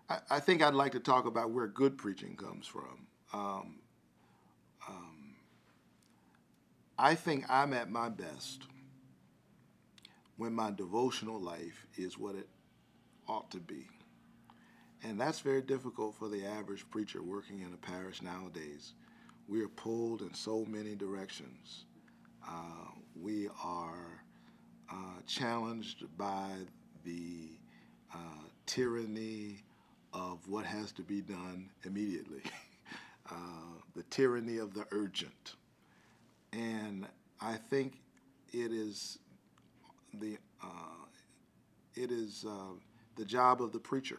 I think I'd like to talk about where good preaching comes from. I think I'm at my best when my devotional life is what it ought to be. And that's very difficult for the average preacher working in a parish nowadays. We are pulled in so many directions. We are challenged by the tyranny of what has to be done immediately, the tyranny of the urgent. And I think it is the job of the preacher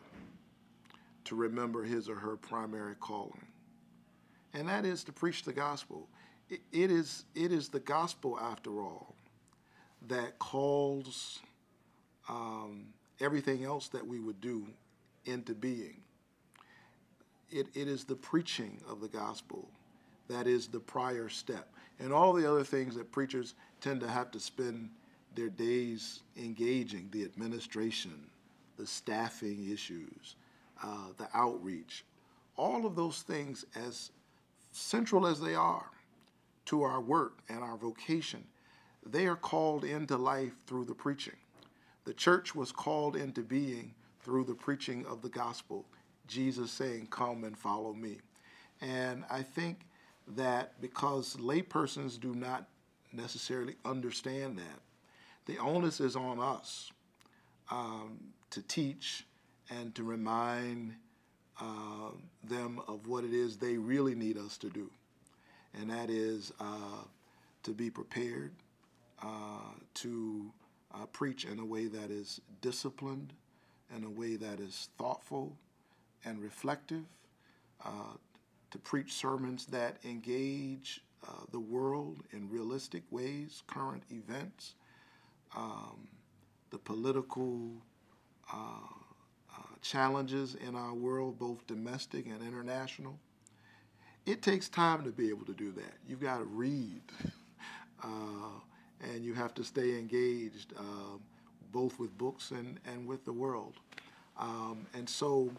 to remember his or her primary calling, and that is to preach the gospel. It is the gospel, after all, that calls everything else that we would do into being. It is the preaching of the gospel that is the prior step. And all the other things that preachers tend to have to spend their days engaging, the administration, the staffing issues, the outreach, all of those things, as central as they are to our work and our vocation, they are called into life through the preaching. The church was called into being through the preaching of the gospel, Jesus saying, "Come and follow me." And I think that because laypersons do not necessarily understand that, the onus is on us to teach and to remind them of what it is they really need us to do. And that is to be prepared to preach in a way that is disciplined, in a way that is thoughtful and reflective, to preach sermons that engage the world in realistic ways, current events, the political challenges in our world, both domestic and international. It takes time to be able to do that. You've got to read, and you have to stay engaged, both with books and with the world. And so,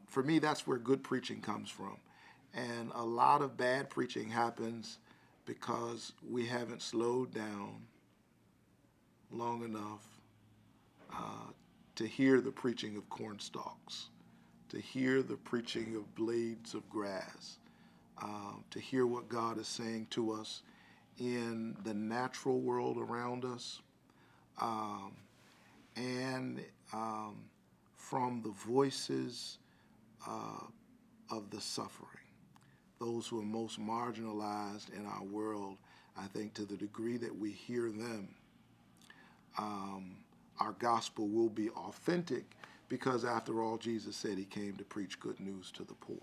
for me, that's where good preaching comes from. And a lot of bad preaching happens because we haven't slowed down long enough to hear the preaching of corn stalks, to hear the preaching of blades of grass, to hear what God is saying to us in the natural world around us, and from the voices of the suffering, those who are most marginalized in our world. I think to the degree that we hear them, our gospel will be authentic, because after all, Jesus said he came to preach good news to the poor.